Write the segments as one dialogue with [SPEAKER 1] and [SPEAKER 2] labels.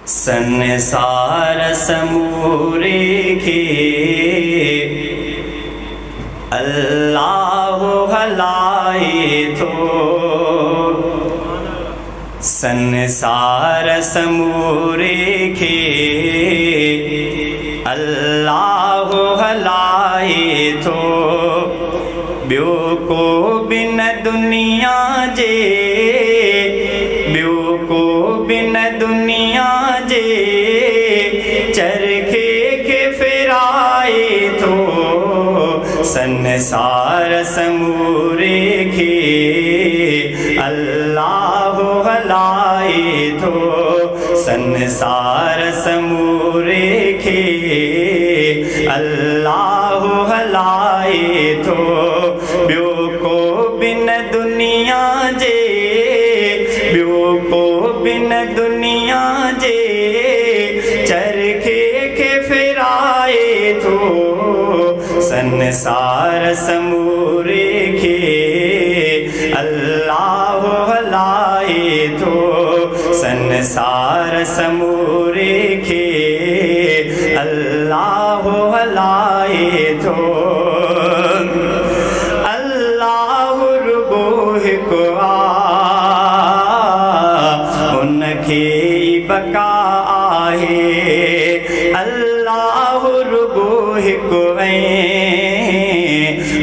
[SPEAKER 1] संसार समूरे खे अल्लाह हलाए थो। संसार समूरे खे अल्लाह हलाए थो। ॿियो को बि न दुनिया जे, ॿियो को बि न दुनिया जे चरखे खे फिराए थो। संसार समूरे खे अल्लाह हलाए थो। संसार समूरे खे अल्लाह हलाए थो। ॿियो को बि न दुनिया जे, ॿियो को बि न दुनिया जे चरखे खे फिराए थो। संसार समूरे खे अल्लाह हलाए थो। संसार समूरे खे अल्लाह हलाए थो। अल्लाह रुगो हिकु उनखे बका आहे। अल्लाह रुगो हिकु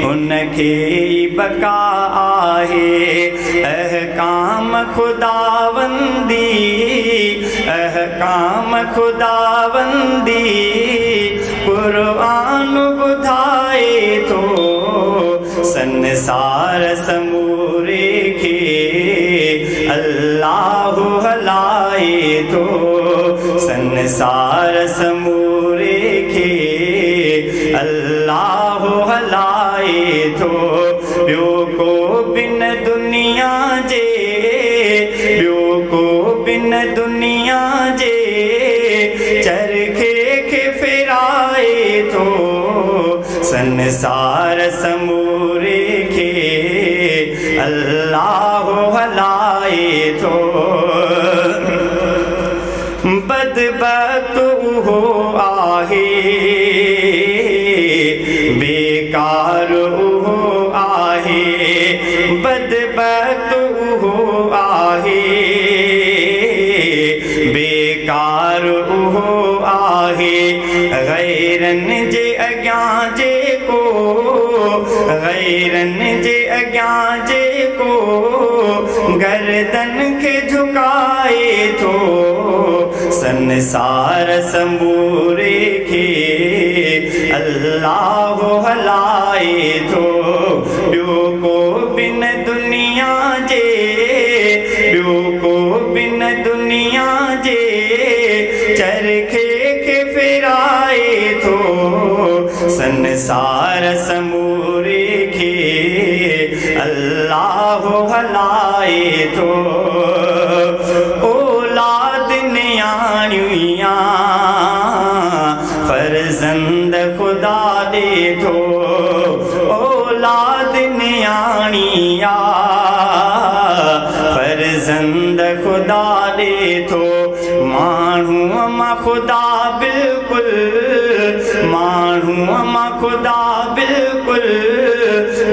[SPEAKER 1] उनखे बका आहे। अहकाम खुदावंदी, अहकाम खुदावंदी क़ुर्आन ॿुधाए थो। संसार समूरे खे अल्लाह हलाए थो। संसार समूरे खे अल्लाह हलाए थो। ॿियो को बि न दुनिया जे, ॿियो को बि न दुनिया जे चरखे खे फिराए थो। संसार समूरे खे अल्लाह हलाए थो। बदबख्त उहो आहे, बेकार उहो आहे। बदबख्त उहो आहे, बेकार उहो आहे। गैरनि जे अॻियां जेको, गैरनि जे अॻियां जेको गर्दन खे झुकाए थो। संसार समूरे खे अल्लाह हलाए थो। ॿियो को बि न दुनिया जे, ॿियो को बि न दुनिया जे चरखे खे फिराए थो। संसार समूरे खे अल्लाह हलाए थो। औलाद न्याणिया फर्जंद खुदा दे थो। औलाद न्याणिया फर्जंद खुदा दे थो। माण्हूअ मां खुदा बिल्कुलु, माण्हूअ मां खुदा बिल्कुलु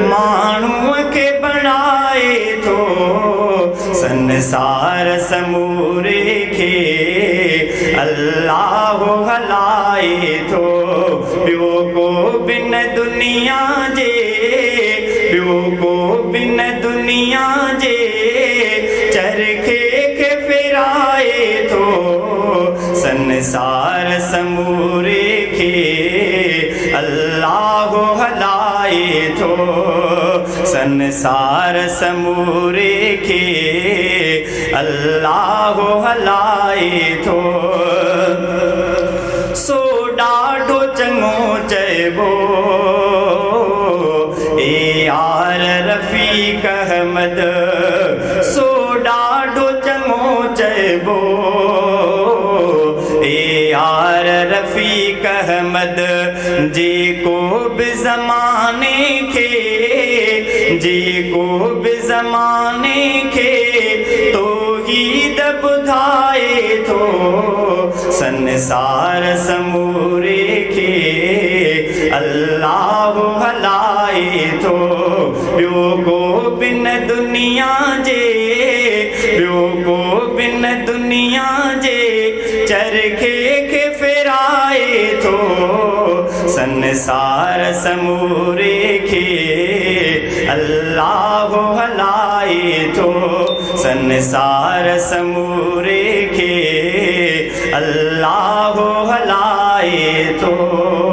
[SPEAKER 1] माण्हूअ खे बणाए थो। संसार समूरे खे अल्लाह हलाए थो। ॿियो को बि न दुनिया जे, ॿियो को बि न दुनिया जे चरखे खे फिराए थो। संसार समूरे खे अल्लाह हलाए थो। संसार समूरे खे अल्लाह हलाए थो। सो ॾाढो चङो चइबो ए यार रफ़ीक अहमद। सो ॾाढो चङो चइबो ए यार रफ़ीक अहमद। जेको बि ज़माने खे, जेको बि ज़माने खे तौहीद ॿुधाए थो। संसार समूरे खे अल्लाह हलाए थो ॿियो को बिन दुनिया जे ॿियो को बिन दुनिया जे चरखे खे फेराए थो संसार समूरे खे अल्लाह हलाए थो संसार समूरे खे अल्लाह हलाए थो।